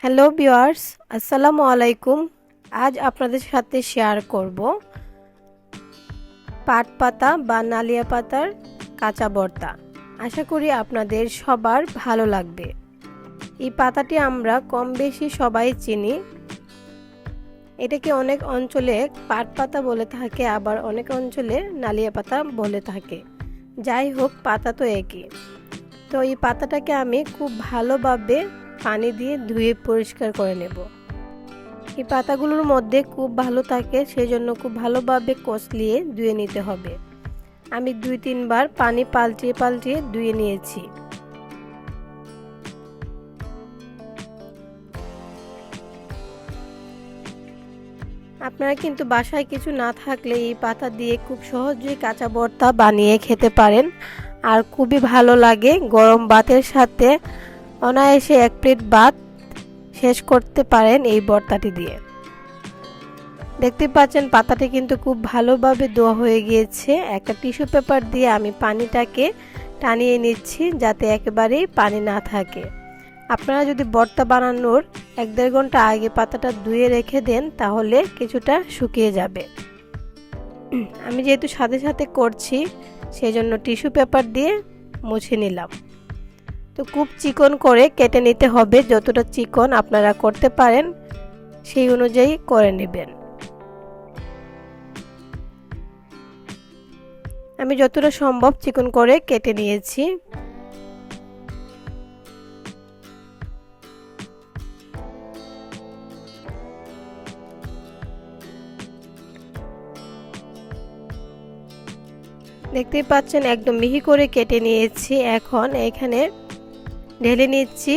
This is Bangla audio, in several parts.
হ্যালো ভিউয়ার্স, আসসালামু আলাইকুম। আজ আপনাদের সাথে শেয়ার করব পাট পাতা বা নালিয়া পাতার কাঁচা ভর্তা। আশা করি আপনাদের সবার ভালো লাগবে। এই পাতাটি আমরা কম বেশি সবাই চিনি। এটাকে অনেক অঞ্চলে পাট পাতা বলে থাকে, আবার অনেক অঞ্চলে নালিয়া পাতা বলে থাকে। যাই হোক, পাতা তো একই। তো এই পাতাটাকে আমি খুব ভালোভাবে পানি দিয়ে ধুয়ে পরিষ্কার করে নেব। এই পাতাগুলোর মধ্যে খুব ভালো থাকে, সেজন্য খুব ভালোভাবে কষলিয়ে ধুয়ে নিতে হবে। আমি 2-3 বার পানি পাল্টিয়ে পাল্টিয়ে ধুয়ে নিয়েছি। আপনারা কিন্তু বাসায় কিছু না থাকলে এই পাতা দিয়ে খুব সহজেই কাঁচা ভর্তা বানিয়ে খেতে পারেন, আর খুবই ভালো লাগে। গরম ভাতের সাথে অনায়াসে 1 প্লেট ভাত শেষ করতে পারেন এই ভর্তাটি দিয়ে। দেখতে পাচ্ছেন পাতাটি কিন্তু খুব ভালোভাবে ধোয়া হয়ে গিয়েছে। একটা টিস্যু পেপার দিয়ে আমি পানিটাকে টানিয়ে নিচ্ছি যাতে একেবারেই পানি না থাকে। আপনারা যদি ভর্তা বানানোর 1-1.5 ঘন্টা আগে পাতাটা ধুয়ে রেখে দেন তাহলে কিছুটা শুকিয়ে যাবে। আমি যেহেতু সাথে সাথে করছি সেজন্য টিস্যু পেপার দিয়ে মুছে নিলাম। তো খুব চিকন করে কেটে নিতে হবে, যতটা চিকন আপনারা করতে পারেন সেই অনুযায়ী করে নেবেন। আমি যতটা সম্ভব চিকন করে কেটে নিয়েছি। দেখতেই পাচ্ছেন একদম মিহি করে কেটে নিয়েছি। এখন এখানে ঢেলে নিচ্ছি।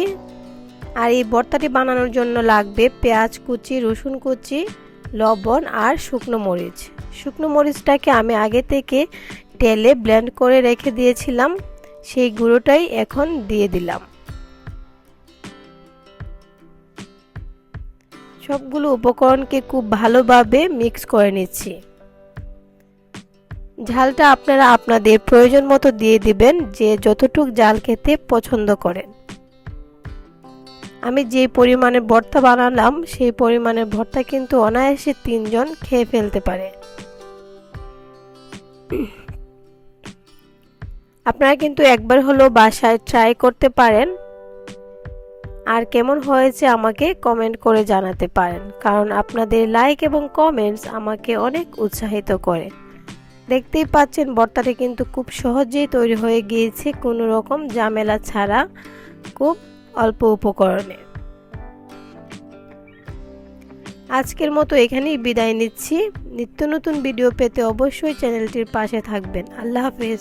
আর এই ভর্তাটি বানানোর জন্য লাগবে পেঁয়াজ কুচি, রসুন কুচি, লবণ আর শুকনো মরিচ। শুকনো মরিচটাকে আমি আগে থেকে তেলে ব্লেন্ড করে রেখে দিয়েছিলাম, সেই গুঁড়োটাই এখন দিয়ে দিলাম। সবগুলো উপকরণকে খুব ভালোভাবে মিক্স করে নিচ্ছি। ঝালটা আপনারা আপনাদের প্রয়োজন মতো দিয়ে দিবেন, যে যতটুকু ঝাল খেতে পছন্দ করেন। আমি যে পরিমাণের ভর্তা বানালাম সেই পরিমাণের ভর্তা কিন্তু অনায়াসে 3 জন খেয়ে ফেলতে পারে। আপনারা কিন্তু একবার হলো বাসায় ট্রাই করতে পারেন, আর কেমন হয়েছে আমাকে কমেন্ট করে জানাতে পারেন, কারণ আপনাদের লাইক এবং কমেন্টস আমাকে অনেক উৎসাহিত করে। দেখতেই পাচ্ছেন ভর্তাটি কিন্তু খুব সহজেই তৈরি হয়ে গিয়েছে, কোনো রকম ঝামেলা ছাড়া, খুব অল্প উপকরণে। আজকের মতো এখানেই বিদায় নিচ্ছি। নিত্য নতুন ভিডিও পেতে অবশ্যই চ্যানেলটির পাশে থাকবেন। আল্লাহ হাফেজ।